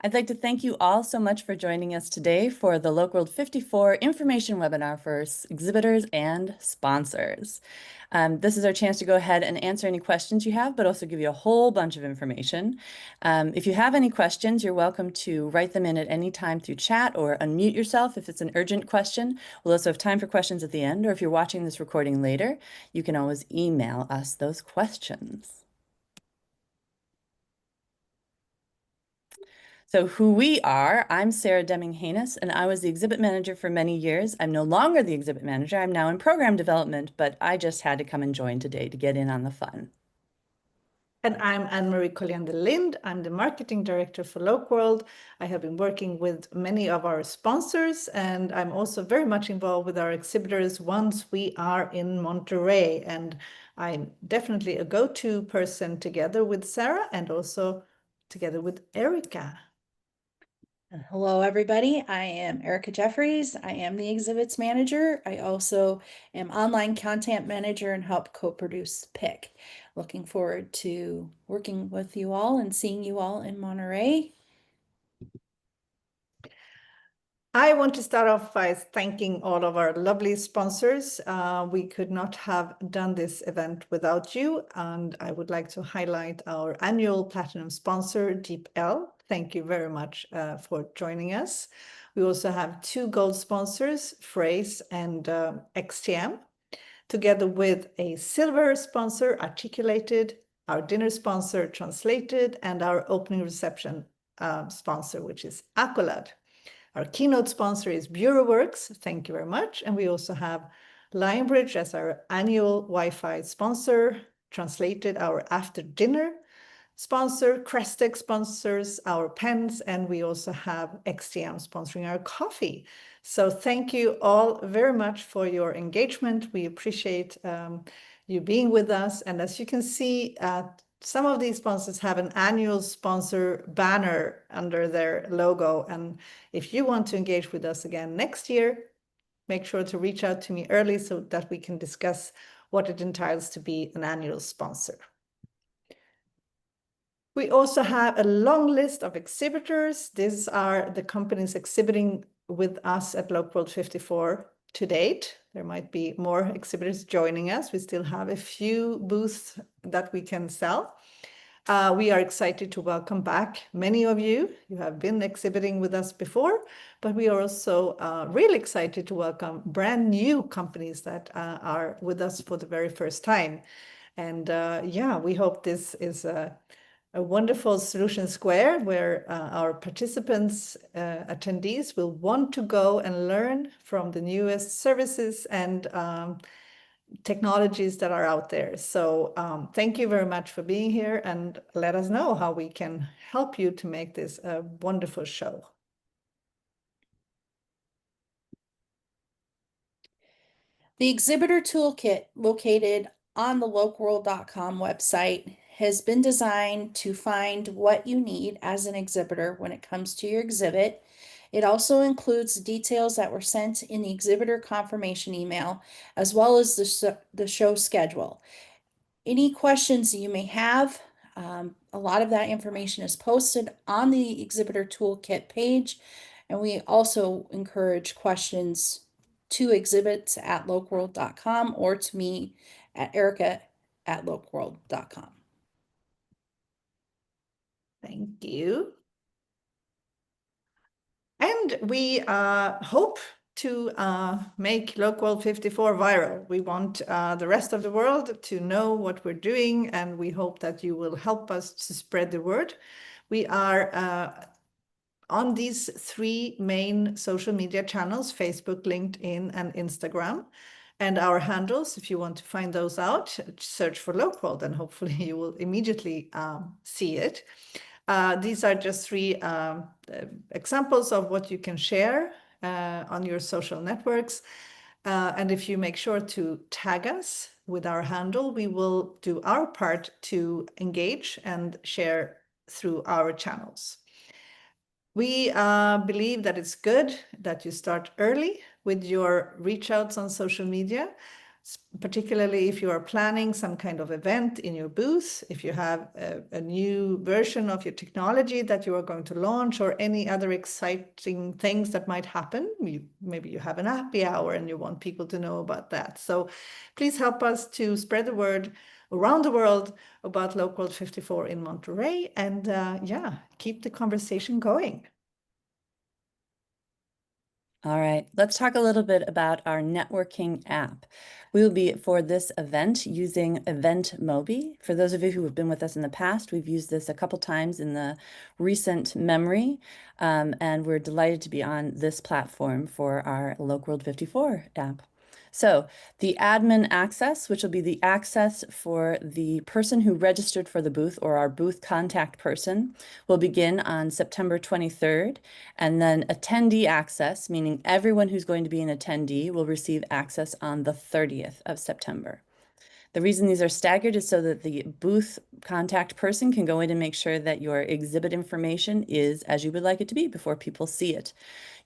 I'd like to thank you all so much for joining us today for the LocWorld54 information webinar for exhibitors and sponsors. This is our chance to go ahead and answer any questions you have, but also give you a whole bunch of information. If you have any questions, you're welcome to write them in at any time through chat or unmute yourself if it's an urgent question. We'll also have time for questions at the end, or if you're watching this recording later, you can always email us those questions. So who we are, I'm Sarah Deming-Haynes, and I was the exhibit manager for many years. I'm no longer the exhibit manager. I'm now in program development, but I just had to come and join today to get in on the fun. And I'm Anne-Marie Colliander-Lind. I'm the marketing director for LocWorld. I have been working with many of our sponsors, and I'm also very much involved with our exhibitors once we are in Monterey. And I'm definitely a go-to person together with Sarah and also together with Erica. Hello, everybody. I am Erica Jeffries. I am the exhibits manager. I also am online content manager and help co-produce PIC. Looking forward to working with you all and seeing you all in Monterey. I want to start off by thanking all of our lovely sponsors. We could not have done this event without you, and I would like to highlight our annual platinum sponsor, DeepL. Thank you very much for joining us. We also have two gold sponsors, Phrase and XTM, together with a silver sponsor, Articulated, our dinner sponsor, Translated, and our opening reception sponsor, which is Accolade. Our keynote sponsor is BureauWorks. Thank you very much. And we also have Lionbridge as our annual Wi-Fi sponsor, Translated, our after dinner sponsor, Crestec sponsors our pens, and we also have XTM sponsoring our coffee. So thank you all very much for your engagement. We appreciate you being with us. And as you can see, some of these sponsors have an annual sponsor banner under their logo. And if you want to engage with us again next year, make sure to reach out to me early so that we can discuss what it entails to be an annual sponsor. We also have a long list of exhibitors. These are the companies exhibiting with us at LocWorld54 to date. There might be more exhibitors joining us. We still have a few booths that we can sell. We are excited to welcome back many of you. You have been exhibiting with us before, but we are also really excited to welcome brand new companies that are with us for the very first time. And yeah, we hope this is a wonderful solution square where our participants, attendees will want to go and learn from the newest services and technologies that are out there. So thank you very much for being here, and let us know how we can help you to make this a wonderful show. The Exhibitor Toolkit, located on the LocWorld.com website, has been designed to find what you need as an exhibitor when it comes to your exhibit. It also includes details that were sent in the exhibitor confirmation email, as well as the show schedule. Any questions you may have, a lot of that information is posted on the Exhibitor Toolkit page, and we also encourage questions to exhibits@locworld.com or to me at erica@locworld.com. Thank you. And we hope to make LocWorld54 viral. We want the rest of the world to know what we're doing, and we hope that you will help us to spread the word. We are on these three main social media channels: Facebook, LinkedIn, and Instagram. And our handles, if you want to find those out, search for LocWorld, and hopefully you will immediately see it. These are just three examples of what you can share on your social networks. And if you make sure to tag us with our handle, we will do our part to engage and share through our channels. We believe that it's good that you start early with your reach outs on social media. particularly if you are planning some kind of event in your booth, if you have a new version of your technology that you are going to launch, or any other exciting things that might happen. Maybe you have an happy hour and you want people to know about that. So please help us to spread the word around the world about LocWorld54 in Monterey, and yeah, keep the conversation going. All right, let's talk a little bit about our networking app. We will be, for this event, using EventMobi. For those of you who have been with us in the past, we've used this a couple times in the recent memory, and we're delighted to be on this platform for our LocWorld54 app. So the admin access, which will be the access for the person who registered for the booth, or our booth contact person, will begin on September 23rd. And then attendee access, meaning everyone who's going to be an attendee, will receive access on the 30th of September. The reason these are staggered is so that the booth contact person can go in and make sure that your exhibit information is as you would like it to be before people see it.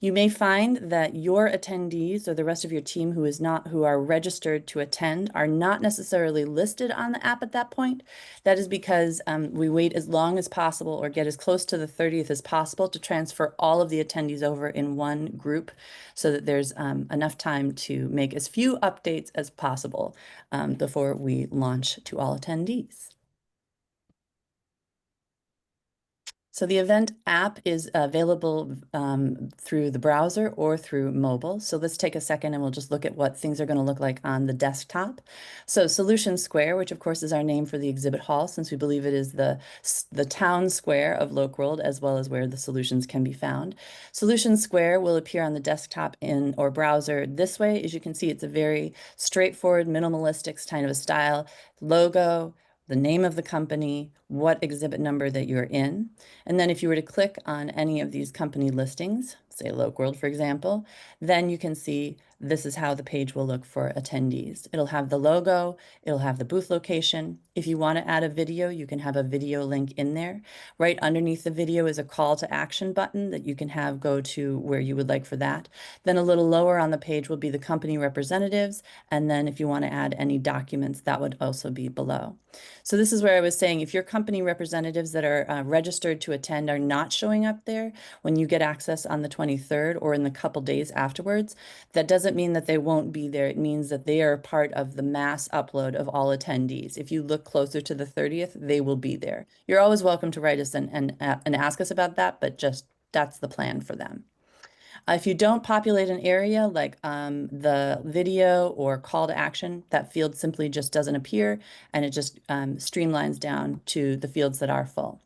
You may find that your attendees, or the rest of your team who are registered to attend, are not necessarily listed on the app at that point. That is because we wait as long as possible, or get as close to the 30th as possible, to transfer all of the attendees over in one group, so that there's enough time to make as few updates as possible before we launch to all attendees. So the event app is available through the browser or through mobile. So let's take a second and we'll just look at what things are going to look like on the desktop. So Solution Square, which of course is our name for the exhibit hall, since we believe it is the town square of LocWorld, as well as where the solutions can be found. Solution Square will appear on the desktop or browser this way. As you can see, it's a very straightforward, minimalistic kind of a style. Logo, the name of the company, what exhibit number that you're in. And then if you were to click on any of these company listings, say LocWorld, for example, then you can see this is how the page will look for attendees. It'll have the logo, it'll have the booth location. If you want to add a video, you can have a video link in there. Right underneath the video is a call to action button that you can have go to where you would like for that. Then a little lower on the page will be the company representatives. And then if you want to add any documents, that would also be below. So this is where I was saying, if your company representatives that are registered to attend are not showing up there when you get access on the 23rd or in the couple days afterwards, that doesn't mean that they won't be there. It means that they are part of the mass upload of all attendees. If you look closer to the 30th, they will be there. You're always welcome to write us and ask us about that, but just that's the plan for them. If you don't populate an area like the video or call to action, that field simply just doesn't appear, and it just streamlines down to the fields that are full.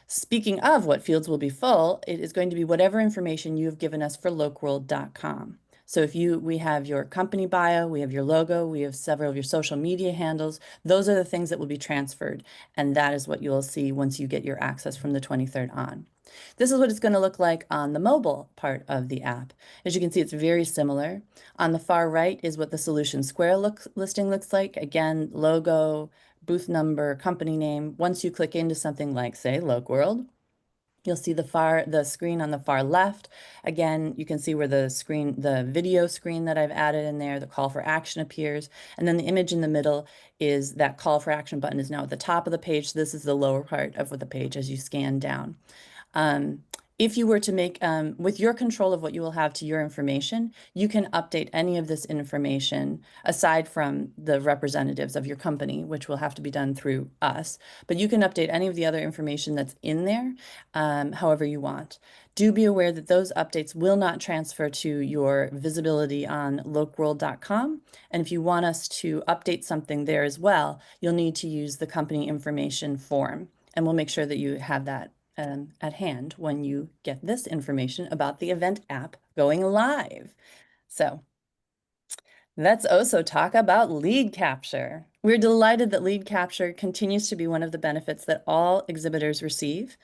Speaking of what fields will be full, it is going to be whatever information you have given us for LocWorld.com. So we have your company bio, we have your logo, we have several of your social media handles. Those are the things that will be transferred, and that is what you will see once you get your access from the 23rd on. This is what it's going to look like on the mobile part of the app. As you can see, it's very similar. On the far right is what the Solution Square listing looks like. Again, logo, booth number, company name. Once you click into something like, say, LocWorld, you'll see the screen on the far left. Again, you can see where the video screen that I've added in there, the call for action appears. And then the image in the middle is that call for action button is now at the top of the page. This is the lower part of the page as you scan down. If you were to make, with your control of what you will have to your information, you can update any of this information aside from the representatives of your company, which will have to be done through us. But you can update any of the other information that's in there however you want. Do be aware that those updates will not transfer to your visibility on LocWorld.com. And if you want us to update something there as well, you'll need to use the company information form. And we'll make sure that you have that at hand when you get this information about the event app going live. So let's also talk about lead capture. We're delighted that lead capture continues to be one of the benefits that all exhibitors receive.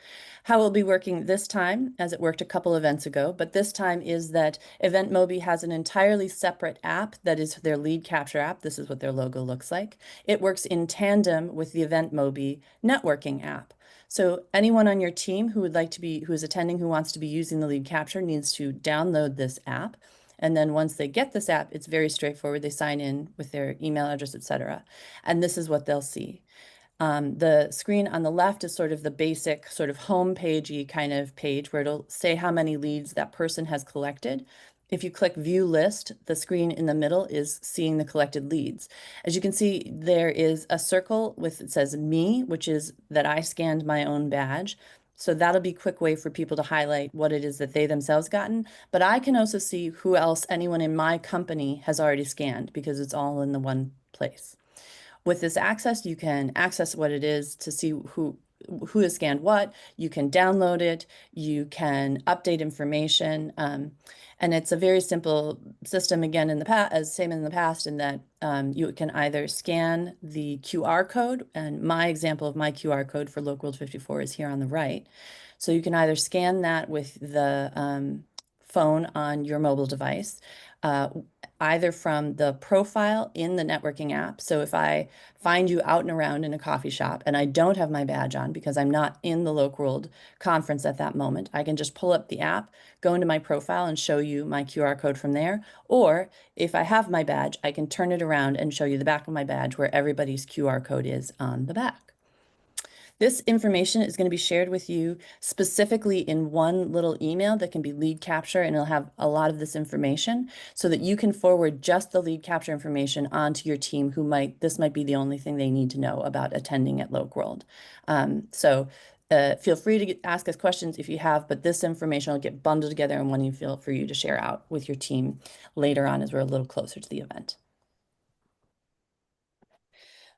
How we'll be working this time, as it worked a couple events ago, but this time is that EventMobi has an entirely separate app that is their lead capture app. This is what their logo looks like. It works in tandem with the EventMobi networking app. So anyone on your team who is attending, who wants to be using the lead capture, needs to download this app. And then once they get this app, it's very straightforward. They sign in with their email address, etc. And this is what they'll see. The screen on the left is sort of the basic sort of home pagey kind of page where it'll say how many leads that person has collected. If you click View List, the screen in the middle is seeing the collected leads. As you can see, there is a circle with, it says Me, which is that I scanned my own badge. So that'll be a quick way for people to highlight what it is that they themselves gotten. But I can also see who else anyone in my company has already scanned because it's all in the one place. With this access, you can access what it is to see who has scanned what. You can download it. You can update information. And it's a very simple system, again, in the past, as same in the past, in that you can either scan the QR code, and my example of my QR code for LocWorld54 is here on the right. So you can either scan that with the phone on your mobile device, either from the profile in the networking app. So if I find you out and around in a coffee shop and I don't have my badge on because I'm not in the LocWorld conference at that moment, I can just pull up the app, go into my profile and show you my QR code from there. Or if I have my badge, I can turn it around and show you the back of my badge where everybody's QR code is on the back. This information is going to be shared with you specifically in one little email that can be lead capture, and it'll have a lot of this information so that you can forward just the lead capture information onto your team who this might be the only thing they need to know about attending at LocWorld. Feel free to ask us questions if you have, but this information will get bundled together in one email for you to share out with your team later on as we're a little closer to the event.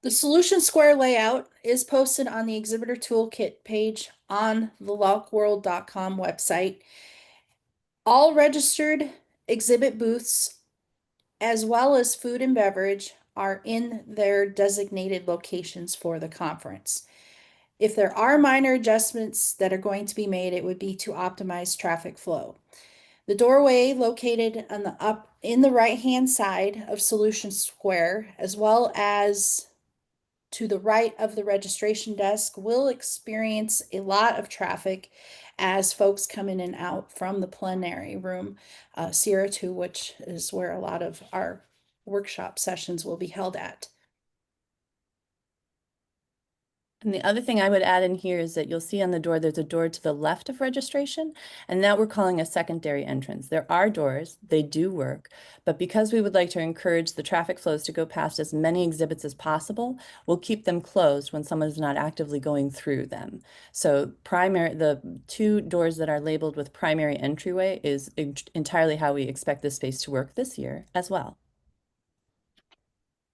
The solution square layout is posted on the Exhibitor Toolkit page on the LocWorld.com website. All registered exhibit booths, as well as food and beverage, are in their designated locations for the conference. If there are minor adjustments that are going to be made, it would be to optimize traffic flow. The doorway located in the right-hand side of Solution Square, as well as to the right of the registration desk, will experience a lot of traffic as folks come in and out from the plenary room, Sierra 2, which is where a lot of our workshop sessions will be held at. And the other thing I would add in here is that you'll see on the door, there's a door to the left of registration, and that we're calling a secondary entrance. There are doors, they do work, but because we would like to encourage the traffic flows to go past as many exhibits as possible, we'll keep them closed when someone is not actively going through them. So the two doors that are labeled with primary entryway is entirely how we expect this space to work this year as well.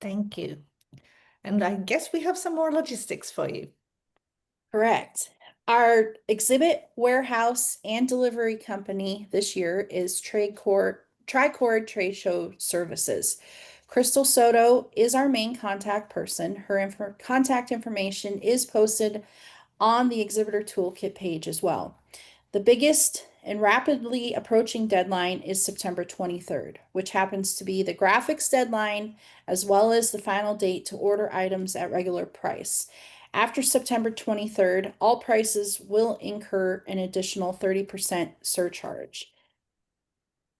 Thank you. And I guess we have some more logistics for you. Correct. Our exhibit warehouse and delivery company this year is Tricord Trade Show Services. Crystal Soto is our main contact person. Her contact information is posted on the Exhibitor Toolkit page as well. The biggest and rapidly approaching deadline is September 23rd, which happens to be the graphics deadline, as well as the final date to order items at regular price. After September 23rd, all prices will incur an additional 30% surcharge.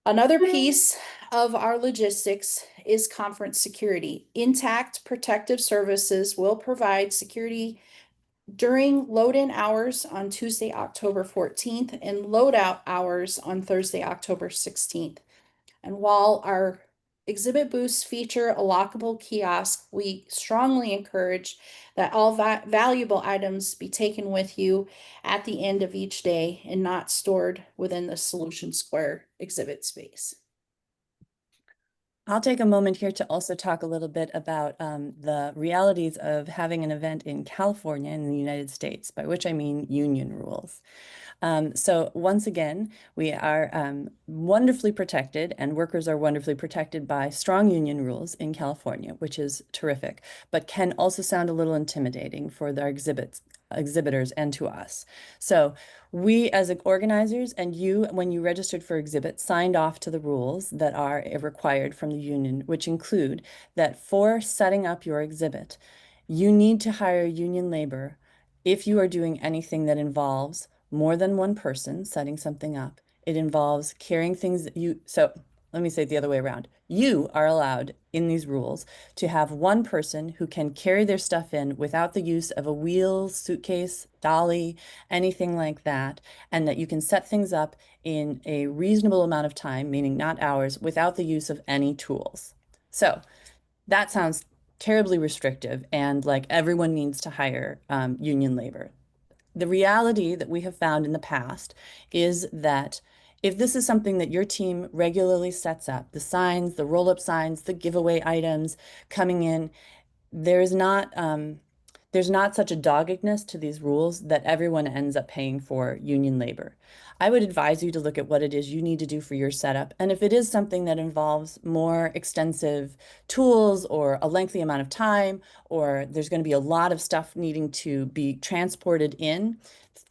Another piece of our logistics is conference security. Intact Protective Services will provide security during load-in hours on Tuesday, October 14th, and load-out hours on Thursday, October 16th. And while our exhibit booths feature a lockable kiosk, we strongly encourage that all valuable items be taken with you at the end of each day and not stored within the Solution Square exhibit space. I'll take a moment here to also talk a little bit about the realities of having an event in California in the United States, by which I mean union rules. So once again, we are wonderfully protected, and workers are wonderfully protected by strong union rules in California, which is terrific, but can also sound a little intimidating for their exhibitors and to us. So we as organizers and you, when you registered for exhibit, signed off to the rules that are required from the union, which include that for setting up your exhibit, you need to hire union labor if you are doing anything that involves more than one person setting something up. It involves carrying things that so let me say it the other way around. You are allowed in these rules to have one person who can carry their stuff in without the use of a wheel, suitcase, dolly, anything like that, and that you can set things up in a reasonable amount of time, meaning not hours, without the use of any tools. So that sounds terribly restrictive and like everyone needs to hire union labor. The reality that we have found in the past is that if this is something that your team regularly sets up, the signs, the roll-up signs, the giveaway items coming in, there's not such a doggedness to these rules that everyone ends up paying for union labor. I would advise you to look at what it is you need to do for your setup. And if it is something that involves more extensive tools or a lengthy amount of time, or there's going to be a lot of stuff needing to be transported in,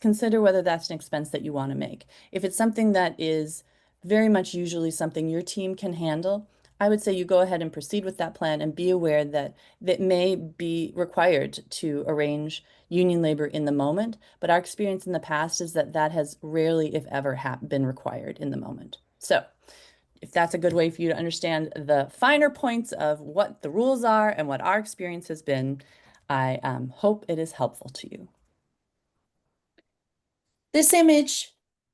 consider whether that's an expense that you want to make. If it's something that is very much usually something your team can handle, I would say you go ahead and proceed with that plan and be aware that that may be required to arrange union labor in the moment. But our experience in the past is that that has rarely, if ever, been required in the moment. So if that's a good way for you to understand the finer points of what the rules are and what our experience has been, I hope it is helpful to you. This image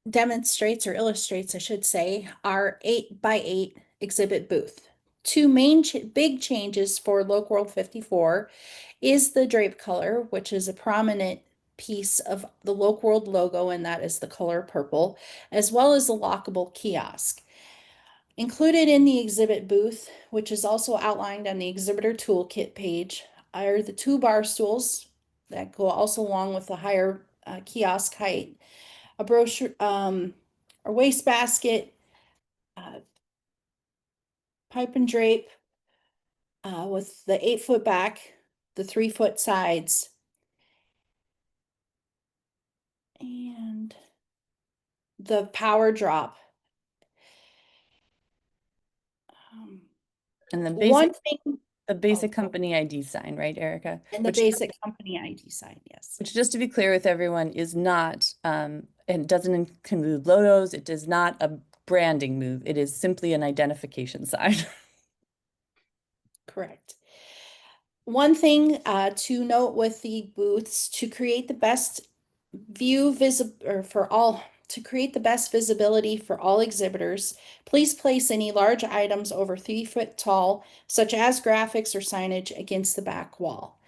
demonstrates or illustrates, I should say, our 8x8 exhibit booth. Two main big changes for LocWorld54 is the drape color, which is a prominent piece of the LocWorld logo, and that is the color purple, as well as the lockable kiosk. Included in the exhibit booth, which is also outlined on the Exhibitor Toolkit page, are the two bar stools that go also along with the higher kiosk height, a brochure, a wastebasket, pipe and drape with the 8-foot back, the 3-foot sides, and the power drop. And the One basic, thing, the basic company ID sign, right, Erica? and the basic company ID sign, yes. Which, just to be clear with everyone, is not, it doesn't include logos. It is not a branding move. It is simply an identification sign. Correct. One thing to note with the booths, to create the best to create the best visibility for all exhibitors, please place any large items over 3 foot tall, such as graphics or signage, against the back wall.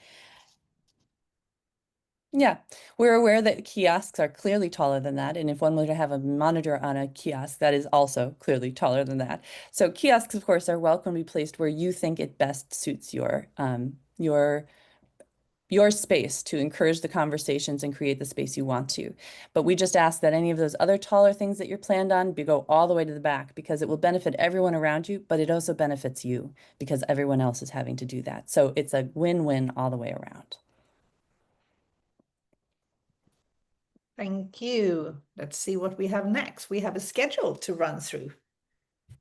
Yeah, we're aware that kiosks are clearly taller than that. And if one were to have a monitor on a kiosk, that is also clearly taller than that. So kiosks, of course, are welcome to be placed where you think it best suits your space to encourage the conversations and create the space you want to. But we just ask that any of those other taller things that you're planned on go all the way to the back, because it will benefit everyone around you, but it also benefits you because everyone else is having to do that. So it's a win-win all the way around. Thank you. Let's see what we have next. We have a schedule to run through.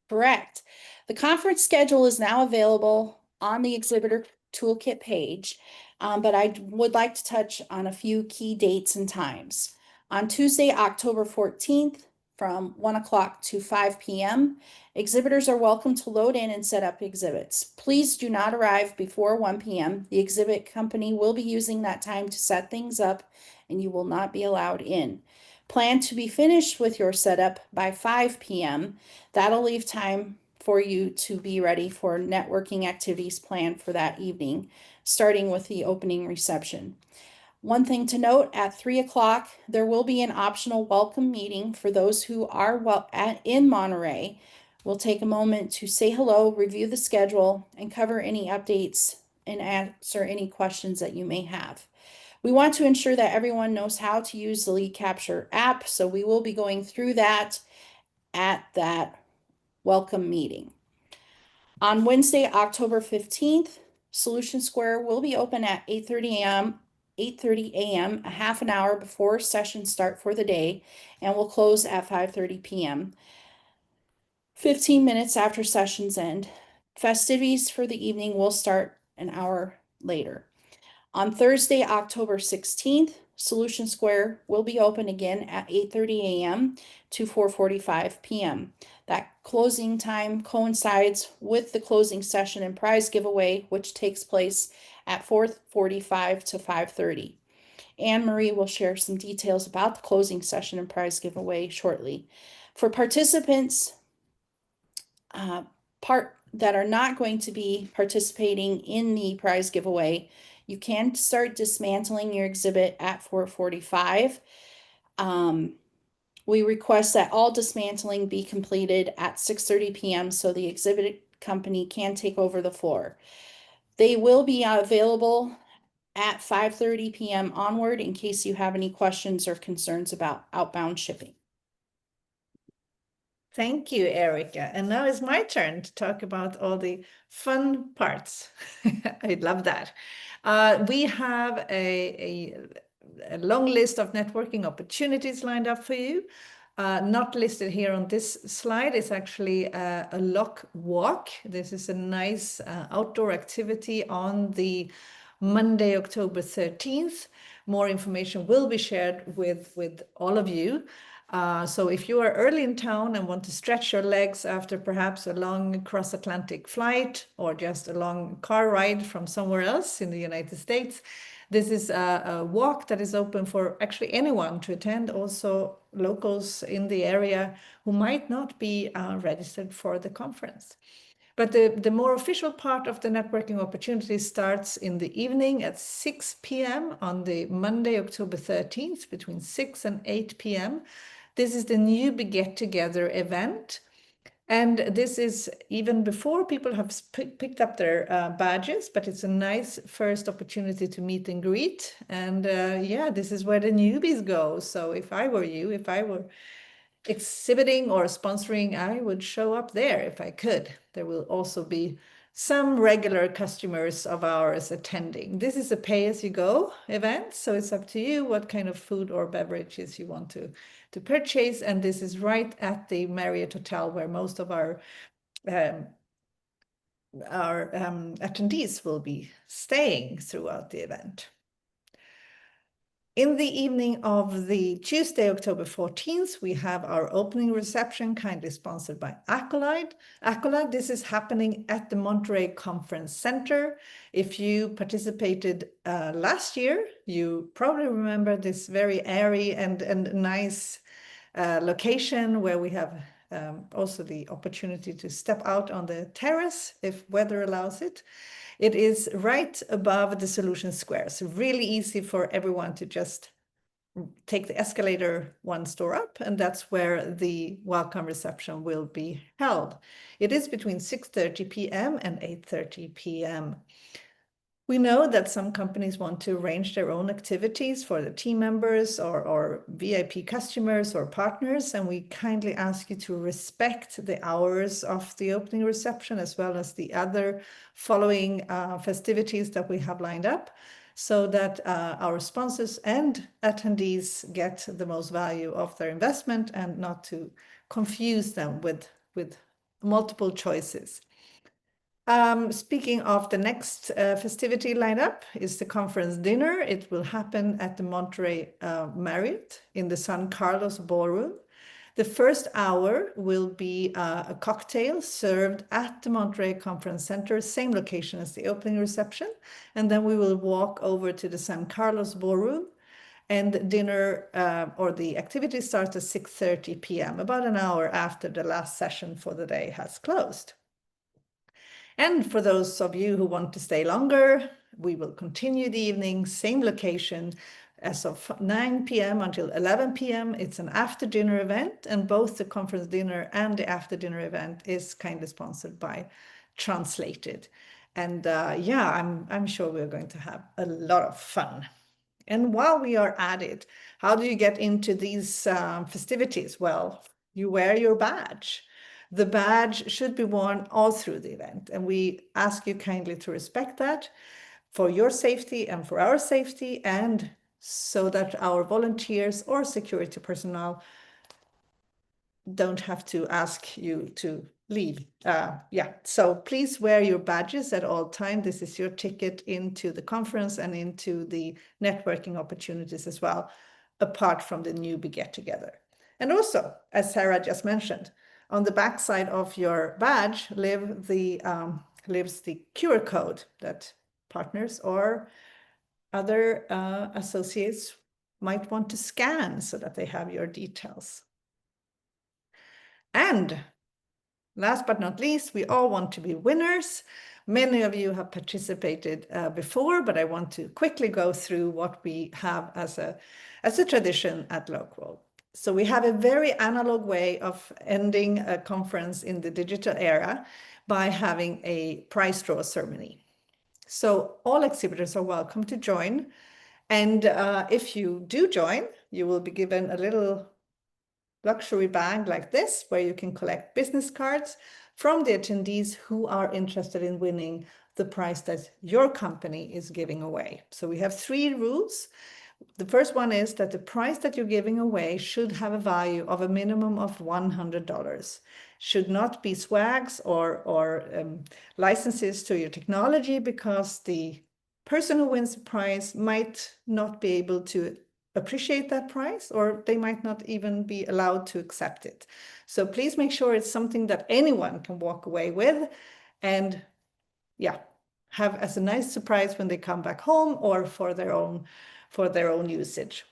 Correct. The conference schedule is now available on the Exhibitor Toolkit page, but I would like to touch on a few key dates and times. On Tuesday, October 14th, from 1 o'clock to 5 p.m., exhibitors are welcome to load in and set up exhibits. Please do not arrive before 1 p.m. The exhibit company will be using that time to set things up, and you will not be allowed in. Plan to be finished with your setup by 5 p.m. That'll leave time for you to be ready for networking activities planned for that evening, starting with the opening reception. One thing to note, at 3 o'clock, there will be an optional welcome meeting for those who are in Monterey. We'll take a moment to say hello, review the schedule, and cover any updates and answer any questions that you may have. We want to ensure that everyone knows how to use the Lead Capture app, so we will be going through that at that welcome meeting. On Wednesday, October 15th, Solution Square will be open at 8:30 a.m., a half an hour before sessions start for the day, and will close at 5:30 p.m. 15 minutes after sessions end. Festivities for the evening will start an hour later. On Thursday, October 16th, Solution Square will be open again at 8:30 a.m. to 4:45 p.m. That closing time coincides with the closing session and prize giveaway, which takes place at 4:45 to 5:30. Anne Marie will share some details about the closing session and prize giveaway shortly. For participants that are not going to be participating in the prize giveaway, you can start dismantling your exhibit at 4:45. We request that all dismantling be completed at 6:30 p.m. so the exhibit company can take over the floor. They will be available at 5:30 p.m. onward in case you have any questions or concerns about outbound shipping. Thank you, Erica. And now it's my turn to talk about all the fun parts. I love that. We have a long list of networking opportunities lined up for you. Not listed here on this slide. It's actually a Lock Walk. This is a nice outdoor activity on the Monday, October 13th. More information will be shared with all of you. So if you are early in town and want to stretch your legs after perhaps a long cross-Atlantic flight or just a long car ride from somewhere else in the United States, this is a walk that is open for actually anyone to attend, also locals in the area who might not be registered for the conference. But the more official part of the networking opportunity starts in the evening at 6 p.m. on the Monday, October 13th, between 6 and 8 p.m. This is the newbie get-together event. And this is even before people have picked up their badges, but it's a nice first opportunity to meet and greet. And yeah, this is where the newbies go. So if I were you, if I were exhibiting or sponsoring, I would show up there if I could. There will also be some regular customers of ours attending. This is a pay-as-you-go event, so it's up to you what kind of food or beverages you want to purchase. And this is right at the Marriott Hotel where most of our attendees will be staying throughout the event. In the evening of the Tuesday, October 14th, we have our opening reception, kindly sponsored by Accolade. This is happening at the Monterey Conference Center. If you participated last year, you probably remember this very airy and nice location where we have also the opportunity to step out on the terrace if weather allows it. It is right above the Solution Square, so really easy for everyone to just take the escalator one store up, and that's where the welcome reception will be held. It is between 6:30 p.m. and 8:30 p.m. We know that some companies want to arrange their own activities for the team members or VIP customers or partners, and we kindly ask you to respect the hours of the opening reception as well as the other following festivities that we have lined up, so that our sponsors and attendees get the most value of their investment and not to confuse them with multiple choices. Speaking of the next festivity lineup is the conference dinner. It will happen at the Monterey Marriott in the San Carlos Ballroom. The first hour will be a cocktail served at the Monterey Conference Center, same location as the opening reception. And then we will walk over to the San Carlos Ballroom, and dinner or the activity starts at 6:30 p.m., about an hour after the last session for the day has closed. And for those of you who want to stay longer, we will continue the evening, same location as of 9 p.m. until 11 p.m. It's an after dinner event, and both the conference dinner and the after dinner event is kindly sponsored by Translated. And yeah, I'm sure we're going to have a lot of fun. And while we are at it, how do you get into these festivities? Well, you wear your badge. The badge should be worn all through the event, and we ask you kindly to respect that for your safety and for our safety, and so that our volunteers or security personnel don't have to ask you to leave. Yeah, so please wear your badges at all time. This is your ticket into the conference and into the networking opportunities as well, apart from the newbie get-together. And also, as Sarah just mentioned, on the back side of your badge lives the QR code that partners or other associates might want to scan so that they have your details. And last but not least, we all want to be winners. Many of you have participated before, but I want to quickly go through what we have as a tradition at LocWorld. So we have a very analog way of ending a conference in the digital era by having a prize draw ceremony. So all exhibitors are welcome to join. And if you do join, you will be given a little luxury bag like this, where you can collect business cards from the attendees who are interested in winning the prize that your company is giving away. So we have 3 rules. The first one is that the prize that you're giving away should have a value of a minimum of $100. Should not be swags or licenses to your technology, because the person who wins the prize might not be able to appreciate that prize, or they might not even be allowed to accept it. So please make sure it's something that anyone can walk away with and, yeah, have as a nice surprise when they come back home or for their own usage.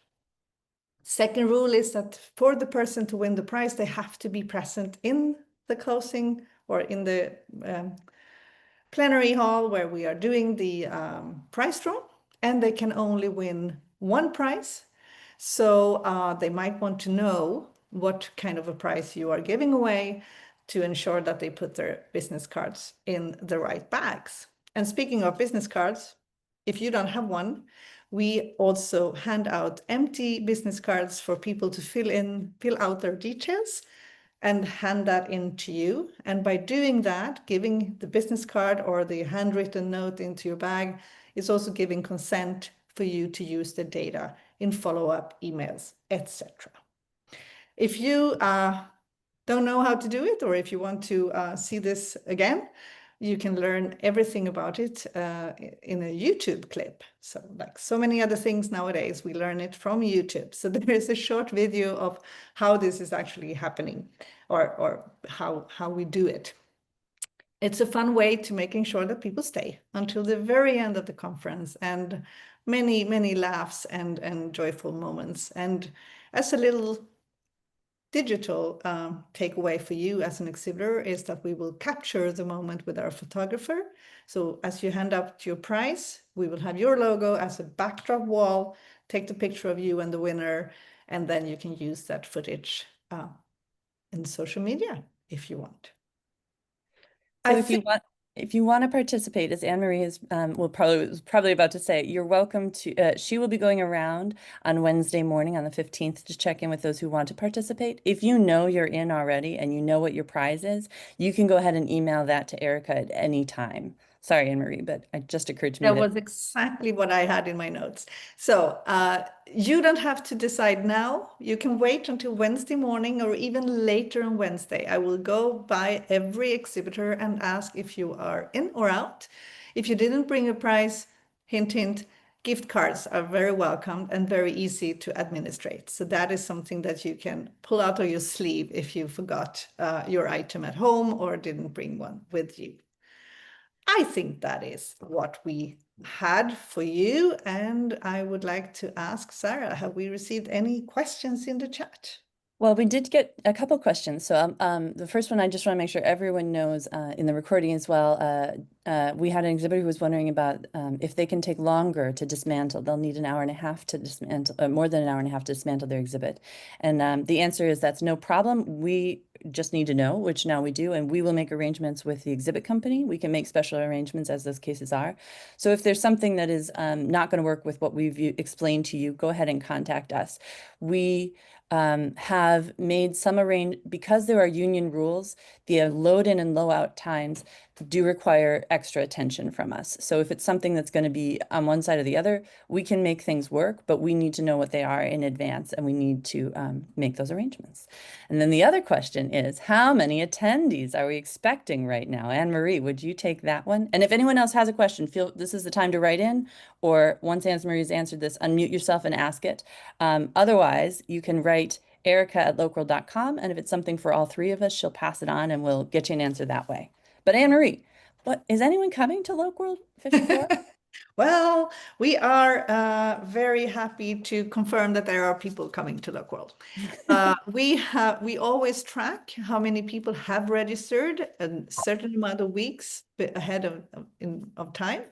Second rule is that for the person to win the prize, they have to be present in the closing or in the plenary hall where we are doing the prize draw, and they can only win 1 prize. So they might want to know what kind of a prize you are giving away to ensure that they put their business cards in the right bags. And speaking of business cards, if you don't have one, we also hand out empty business cards for people to fill out their details and hand that in to you. And by doing that, giving the business card or the handwritten note into your bag is also giving consent for you to use the data in follow-up emails, etc. If you don't know how to do it, or if you want to see this again, you can learn everything about it in a YouTube clip. So like so many other things nowadays, we learn it from YouTube. So there is a short video of how this is actually happening, or how we do it. It's a fun way to making sure that people stay until the very end of the conference, and many, many laughs and joyful moments. And as a little digital takeaway for you as an exhibitor is that we will capture the moment with our photographer. So as you hand out your prize, we will have your logo as a backdrop wall, take the picture of you and the winner, and then you can use that footage in social media if you want. So if you want to participate, as Anne-Marie is was probably about to say, you're welcome to. She will be going around on Wednesday morning on the 15th to check in with those who want to participate. If you know you're in already and you know what your prize is, you can go ahead and email that to Erica at any time. Sorry, Anne-Marie, but it just occurred to me that was exactly what I had in my notes. So you don't have to decide now. You can wait until Wednesday morning or even later on Wednesday. I will go by every exhibitor and ask if you are in or out. If you didn't bring a prize, hint, hint, gift cards are very welcome and very easy to administrate. So that is something that you can pull out of your sleeve if you forgot your item at home or didn't bring one with you. I think that is what we had for you. And I would like to ask Sarah, have we received any questions in the chat? Well, we did get a couple questions. So the first one, I just want to make sure everyone knows in the recording as well. We had an exhibitor who was wondering about if they can take longer to dismantle. They'll need an hour and a half to dismantle, more than an hour and a half to dismantle their exhibit. And the answer is that's no problem. We just need to know, which now we do, and we will make arrangements with the exhibit company. We can make special arrangements as those cases are. So if there's something that is not going to work with what we've explained to you, go ahead and contact us. We have made some because there are union rules, the load in and load out times do require extra attention from us. So if it's something that's going to be on one side or the other, we can make things work, but we need to know what they are in advance and we need to make those arrangements. And then the other question is, how many attendees are we expecting right now? Anne-Marie, would you take that one? And if anyone else has a question, this is the time to write in, or once Anne-Marie's answered this, unmute yourself and ask it. Otherwise, you can write Erica@LocWorld.com, and if it's something for all three of us, she'll pass it on and we'll get you an answer that way. But Anne-Marie, is anyone coming to LocWorld 54? Well, we are very happy to confirm that there are people coming to LocWorld. We always track how many people have registered a certain amount of weeks ahead of time.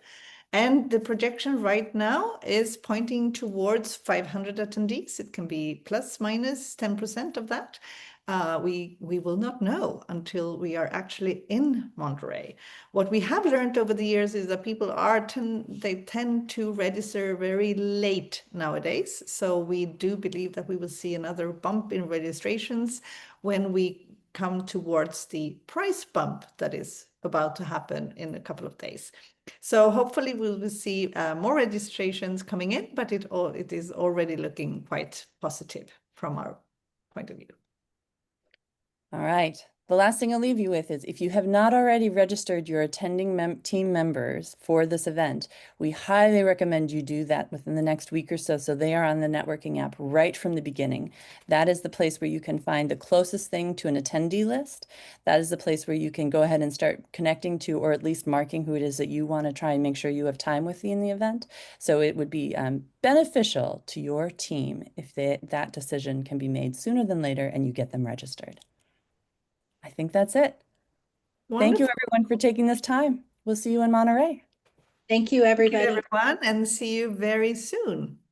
And the projection right now is pointing towards 500 attendees. It can be plus minus 10% of that. We will not know until we are actually in Monterey. What we have learned over the years is that people they tend to register very late nowadays. So we do believe that we will see another bump in registrations when we come towards the price bump that is about to happen in a couple of days. So hopefully we will see more registrations coming in, but it is already looking quite positive from our point of view. All right. The last thing I'll leave you with is, if you have not already registered your attending team members for this event, we highly recommend you do that within the next week or so they are on the networking app right from the beginning. That is the place where you can find the closest thing to an attendee list. That is the place where you can go ahead and start connecting to, or at least marking who it is that you want to try and make sure you have time with in the event. So it would be beneficial to your team if that decision can be made sooner than later and you get them registered. I think that's it. Wonderful. Thank you, everyone, for taking this time. We'll see you in Monterey. Thank you, everybody. Thank you, everyone, and see you very soon.